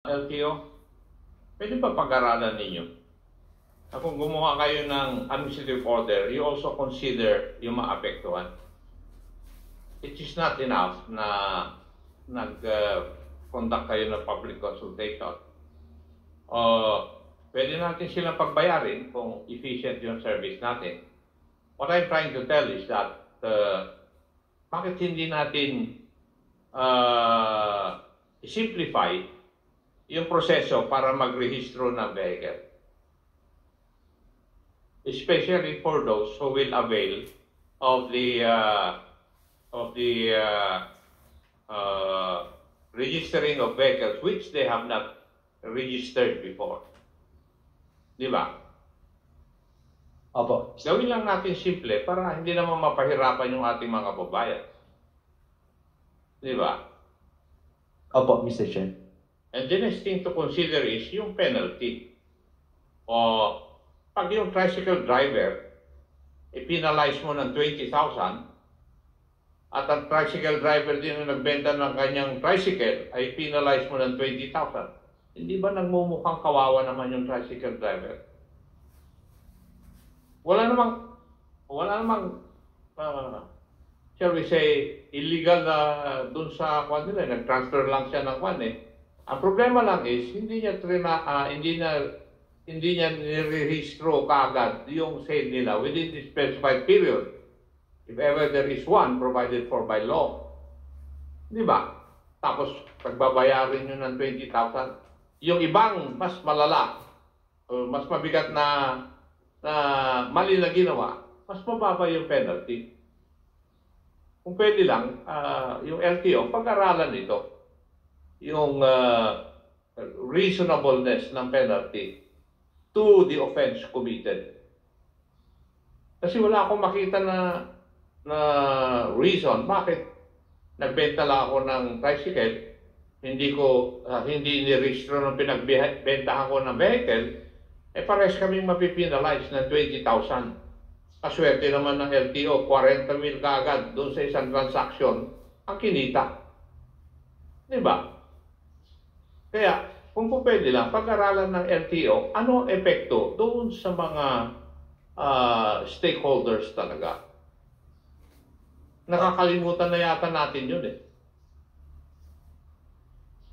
LTO, pwede ba pag-aralan ninyo? Kung gumawa kayo ng administrative order, you also consider yung maapektuhan. It is not enough na nag-conduct kayo ng public consultation. Pwede natin silang pagbayarin kung efficient yung service natin. What I'm trying to tell is that bakit hindi natin simplify yung proseso para magrehistro ng vehicle? Especially for those who will avail of the registering of vehicles which they have not registered before. Di ba? Opo. Gawin lang natin simple para hindi naman mapahirapan yung ating mga kababayan. Di ba? Opo, Mr. Chair. And the next thing to consider is yung penalty. Pag yung tricycle driver, i-penalize mo ng 20,000 at ang tricycle driver din na nagbenta ng kanyang tricycle ay penalize mo ng 20,000. Hindi ba nagmumukhang kawawa naman yung tricycle driver? Wala namang shall we say, illegal na dun sa kwan nila, nag-transfer lang siya ng kwan eh. Ang problema lang is, hindi niya nirehistro kaagad yung sale nila within the specified period. If ever there is one provided for by law. Di ba? Tapos, pagbabayarin nyo ng 20,000. Yung ibang mas malala, mas mabigat na mali na ginawa, mas mababa yung penalty. Kung pwede lang, yung LTO, pag-aralan ito. Yung reasonableness ng penalty to the offense committed. Kasi wala akong makita na reason bakit nagbenta lang ako ng tricycle, hindi ni-register ng pinagbentahan ko ng vehicle, pares kaming mapipinalize ng 20,000. Kaswerte naman ng LTO, 40,000 kaagad doon sa isang transaction ang kinita. Diba? Kaya, kung po pwede lang, pag-aralan ng LTO, ano ang epekto doon sa mga stakeholders talaga? Nakakalimutan na yata natin yun eh.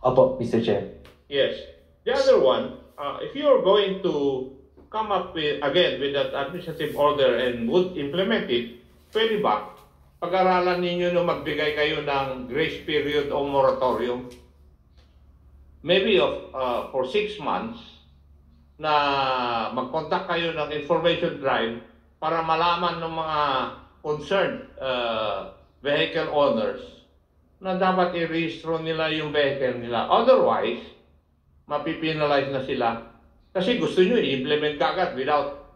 Opo, Mr. Chair. Yes. The other one, if you're going to come up with that administrative order and would implement it, pwede ba pag-aralan ninyo na magbigay kayo ng grace period o moratorium? Maybe for 6 months na mag-contact kayo ng information drive para malaman ng mga concerned vehicle owners na dapat i-rehistro nila yung vehicle nila. Otherwise, mapipinalize na sila. Kasi gusto nyo i-implement kagad without,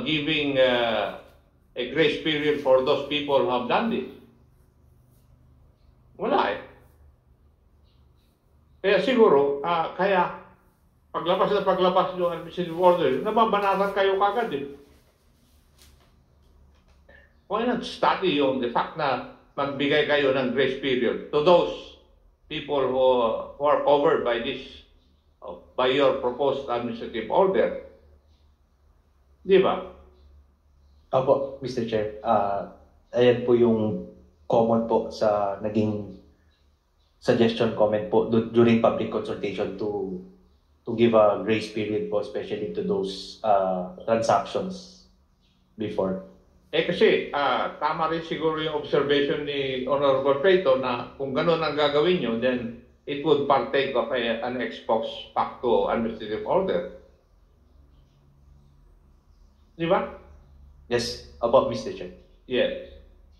giving a grace period for those people who have done this. Wala eh. Kaya siguro, paglabas ng administrative order, nababanatan kayo kagad eh. Why not study the fact na magbigay kayo ng grace period to those people who are covered by this, by your proposed administrative order? Di ba? Opo, Mr. Chair. Ayan po yung comment po sa naging suggestion comment po during public consultation to give a grace period po, especially to those transactions before. Kasi tama rin siguro yung observation ni Honorable Plato na kung ganun ang gagawin nyo, then it would partake of an ex post facto administrative order. Di ba? Yes, about Mr. Chair. Yes.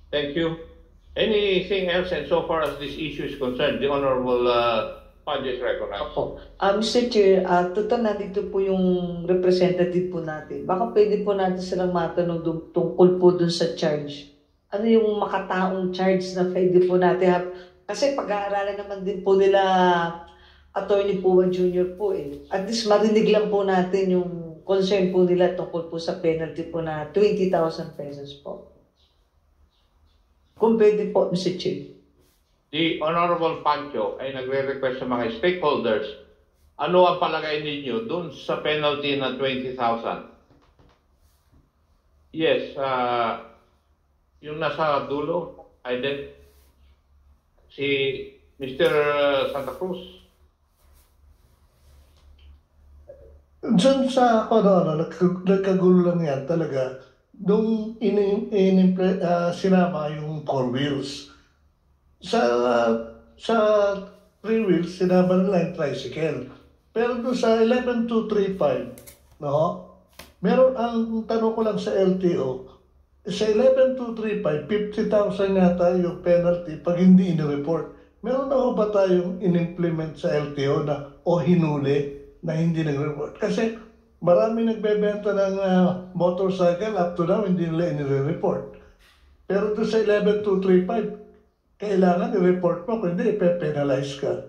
Thank you. Anything else, and so far as this issue is concerned, the Honorable Padres recognized. Opo. Mr. Chair, total nandito po yung representative po natin. Baka pwede po natin silang matanong tungkol po dun sa charge. Ano yung makataong charge na pwede po natin? Kasi pag-aaralan naman din po nila Attorney Puan Jr. po eh. At least marinig lang po natin yung concern po nila tungkol po sa penalty po na 20,000 pesos po. Kung pwede po, Mr. Chair. the Honorable Pancho ay nagre-request sa mga stakeholders, ano ang palagay ninyo dun sa penalty na 20,000? Yes, yung nasa dulo, si Mr. Santa Cruz. Diyan sa ako, nagkagulo lang yan talaga. Nung sinama yung 4 wheels, sa 3 wheels, sinama nila yung tricycle. Pero doon sa 11235, no? Meron, ang tanong ko lang sa LTO, sa 11235, 50,000 yata yung penalty pag hindi in-report. Meron na ba tayong in-implement sa LTO na o hinuli na hindi nag-report? Kasi marami nagbebenta ng motorcycle up to now hindi nila in-report. Pero doon sa 11235, kailangan i-report mo, kung hindi, ipe-penalize ka.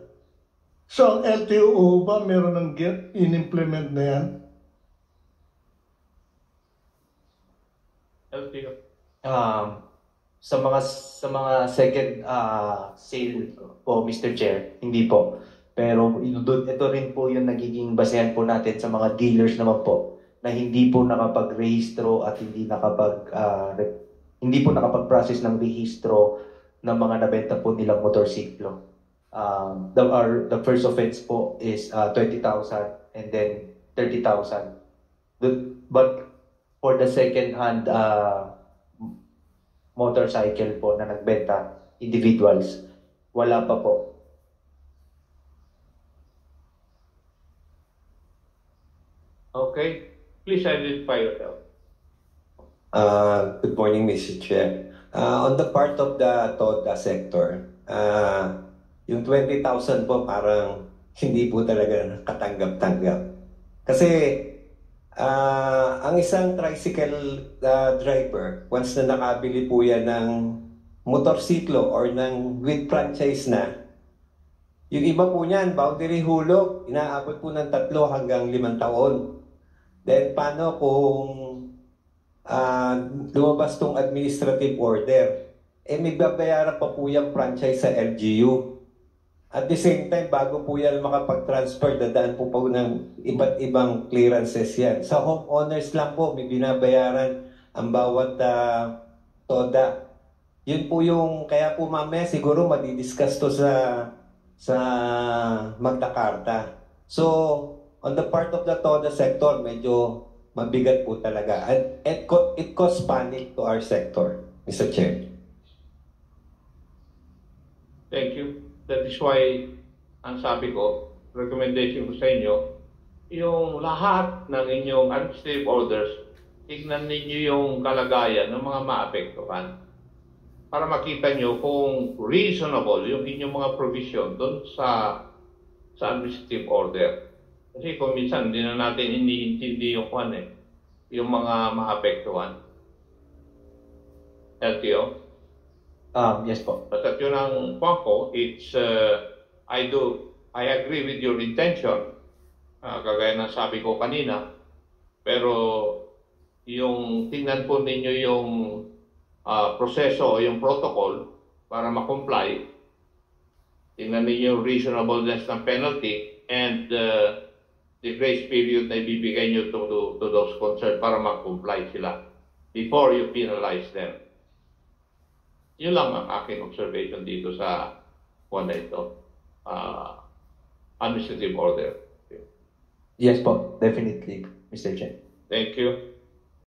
So, ang LTO ba meron ng in-implement na yan? LTO. Sa mga second sale po, Mr. Chair, hindi po. Pero ito rin po yung nagiging basehan po natin sa mga dealers naman po na hindi po nakapag-rehistro at hindi po nakapag-process ng rehistro ng mga nabenta po nilang motorsiklo. The first offense po is 20,000 and then 30,000. But for the second hand motorcycle po na nagbenta, individuals, wala pa po. Okay, please identify yourself. Good morning, Mr. Chair. On the part of the TODA sector, yung 20,000 po parang hindi po talaga katanggap-tanggap. Kasi ang isang tricycle driver, once na nakabili po yan ng motorsiklo or ng with franchise na, yung iba po niyan, boundary hulog, inaabot po ng 3 hanggang 5 taon. Then, paano kung lumabas tong administrative order? May babayaran pa po yung franchise sa LGU. At the same time, bago po yan makapag-transfer, dadaan po ng iba't ibang clearances yan. Sa homeowners lang po, may binabayaran ang bawat TODA. Yun po yung, kaya po mamaya siguro madidiscuss to sa Magna Carta. So, on the part of the TODA sector, medyo mabigat po talaga. And it caused panic to our sector, Mr. Chair. Thank you. That is why, ang sabi ko, recommendation ko sa inyo, yung lahat ng inyong administrative orders, tignan ninyo yung kalagayan ng mga maapektuhan para makita nyo kung reasonable yung inyong mga provision doon sa administrative order. Kasi kung minsan hindi na natin iniintindi yung yung mga maapektuhan. LTO? Yes po. But at yun ang point ko, it's, I agree with your intention, kagaya ng sabi ko kanina, pero yung tingnan po ninyo yung proseso o yung protocol para ma-comply, tingnan ninyo yung reasonableness ng penalty and the grace period na ibibigay nyo to those concerned para ma-comply sila before you penalize them. Yun lang ang aking observation dito sa na ito. Administrative order. Yes po, definitely, Mr. Chair. Thank you.